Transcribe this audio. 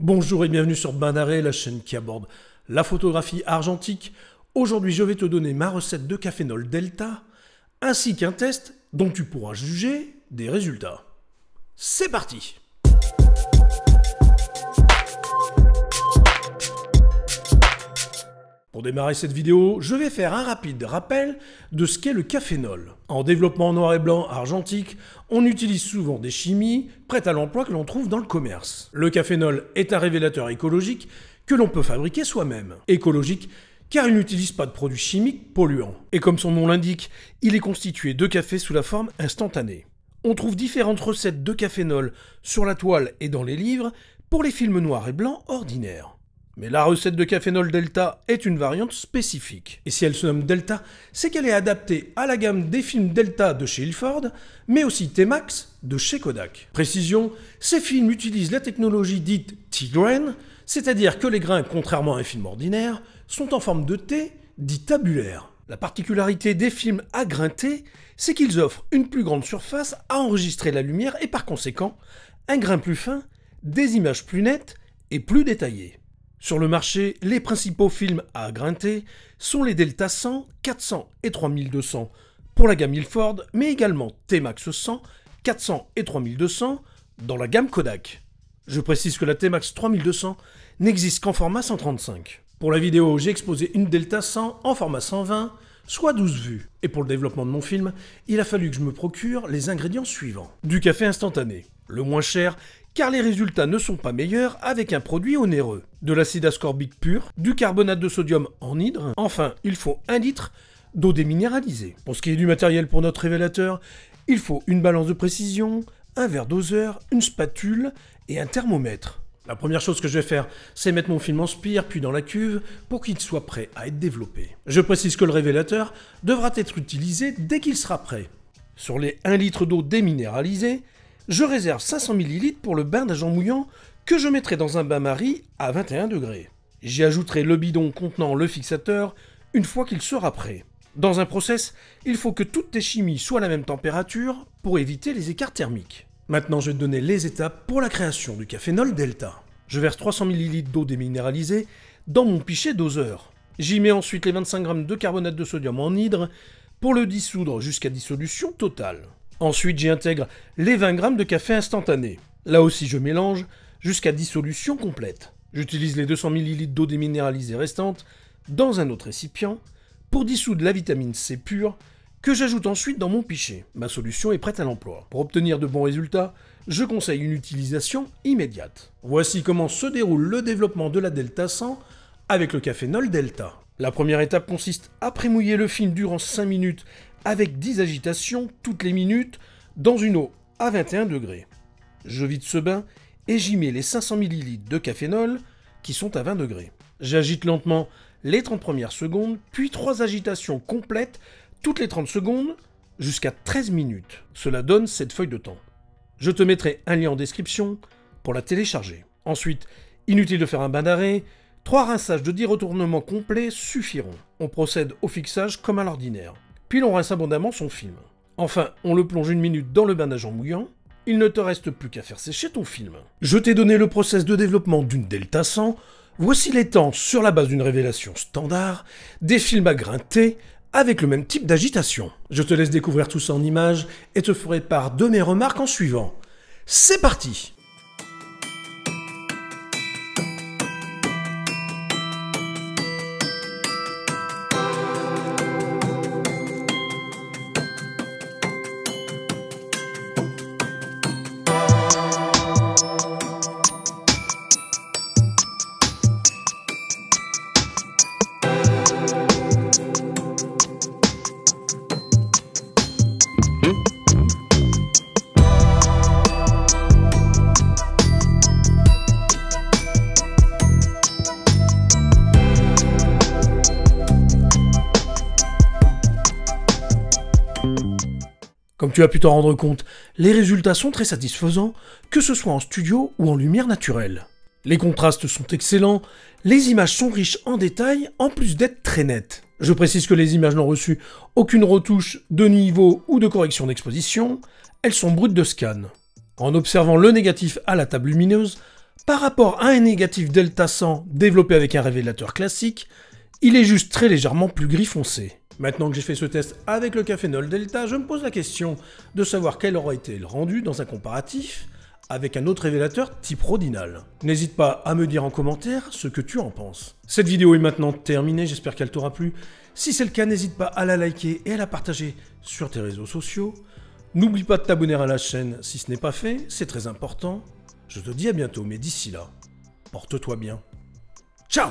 Bonjour et bienvenue sur Bain d'Arrêt, la chaîne qui aborde la photographie argentique. Aujourd'hui, je vais te donner ma recette de cafénol Delta, ainsi qu'un test dont tu pourras juger des résultats. C'est parti! Pour démarrer cette vidéo, je vais faire un rapide rappel de ce qu'est le cafénol. En développement noir et blanc argentique, on utilise souvent des chimies prêtes à l'emploi que l'on trouve dans le commerce. Le cafénol est un révélateur écologique que l'on peut fabriquer soi-même. Écologique car il n'utilise pas de produits chimiques polluants. Et comme son nom l'indique, il est constitué de café sous la forme instantanée. On trouve différentes recettes de cafénol sur la toile et dans les livres pour les films noirs et blancs ordinaires. Mais la recette de cafénol Delta est une variante spécifique. Et si elle se nomme Delta, c'est qu'elle est adaptée à la gamme des films Delta de chez Ilford, mais aussi T-Max de chez Kodak. Précision, ces films utilisent la technologie dite T-grain, c'est-à-dire que les grains, contrairement à un film ordinaire, sont en forme de T, dit tabulaire. La particularité des films à grain T, c'est qu'ils offrent une plus grande surface à enregistrer la lumière et par conséquent, un grain plus fin, des images plus nettes et plus détaillées. Sur le marché, les principaux films à grain T sont les Delta 100, 400 et 3200 pour la gamme Ilford, mais également T-Max 100, 400 et 3200 dans la gamme Kodak. Je précise que la T-Max 3200 n'existe qu'en format 135. Pour la vidéo, j'ai exposé une Delta 100 en format 120, soit 12 vues. Et pour le développement de mon film, il a fallu que je me procure les ingrédients suivants. Du café instantané, le moins cher, car les résultats ne sont pas meilleurs avec un produit onéreux. De l'acide ascorbique pur, du carbonate de sodium en hydre, enfin, il faut 1 litre d'eau déminéralisée. Pour ce qui est du matériel pour notre révélateur, il faut une balance de précision, un verre doseur, une spatule et un thermomètre. La première chose que je vais faire, c'est mettre mon film en spire, puis dans la cuve, pour qu'il soit prêt à être développé. Je précise que le révélateur devra être utilisé dès qu'il sera prêt. Sur les 1 litre d'eau déminéralisée, je réserve 500 ml pour le bain d'agent mouillant que je mettrai dans un bain-marie à 21 degrés. J'y ajouterai le bidon contenant le fixateur une fois qu'il sera prêt. Dans un process, il faut que toutes tes chimies soient à la même température pour éviter les écarts thermiques. Maintenant, je vais te donner les étapes pour la création du cafénol Delta. Je verse 300 ml d'eau déminéralisée dans mon pichet doseur. J'y mets ensuite les 25 g de carbonate de sodium en hydre pour le dissoudre jusqu'à dissolution totale. Ensuite, j'y intègre les 20 g de café instantané. Là aussi, je mélange jusqu'à dissolution complète. J'utilise les 200 ml d'eau déminéralisée restante dans un autre récipient pour dissoudre la vitamine C pure que j'ajoute ensuite dans mon pichet. Ma solution est prête à l'emploi. Pour obtenir de bons résultats, je conseille une utilisation immédiate. Voici comment se déroule le développement de la Delta 100 avec le cafénol Delta. La première étape consiste à prémouiller le film durant 5 minutes avec 10 agitations toutes les minutes dans une eau à 21 degrés. Je vide ce bain et j'y mets les 500 ml de cafénol qui sont à 20 degrés. J'agite lentement les 30 premières secondes, puis 3 agitations complètes toutes les 30 secondes jusqu'à 13 minutes. Cela donne cette feuille de temps. Je te mettrai un lien en description pour la télécharger. Ensuite, inutile de faire un bain d'arrêt, 3 rinçages de 10 retournements complets suffiront. On procède au fixage comme à l'ordinaire. Puis l'on rince abondamment son film. Enfin, on le plonge 1 minute dans le bain d'agent mouillant. Il ne te reste plus qu'à faire sécher ton film. Je t'ai donné le process de développement d'une Delta 100. Voici les temps sur la base d'une révélation standard, des films à grain T avec le même type d'agitation. Je te laisse découvrir tout ça en images et te ferai part de mes remarques en suivant. C'est parti! Comme tu as pu t'en rendre compte, les résultats sont très satisfaisants, que ce soit en studio ou en lumière naturelle. Les contrastes sont excellents, les images sont riches en détails, en plus d'être très nettes. Je précise que les images n'ont reçu aucune retouche de niveau ou de correction d'exposition, elles sont brutes de scan. En observant le négatif à la table lumineuse, Par rapport à un négatif delta 100 développé avec un révélateur classique, il est juste très légèrement plus gris foncé. Maintenant que j'ai fait ce test avec le cafénol delta, je me pose la question de savoir quel aura été le rendu dans un comparatif avec un autre révélateur type Rodinal. N'hésite pas à me dire en commentaire ce que tu en penses. Cette vidéo est maintenant terminée, j'espère qu'elle t'aura plu. Si c'est le cas, n'hésite pas à la liker et à la partager sur tes réseaux sociaux. N'oublie pas de t'abonner à la chaîne si ce n'est pas fait, c'est très important. Je te dis à bientôt, mais d'ici là, porte-toi bien. Ciao!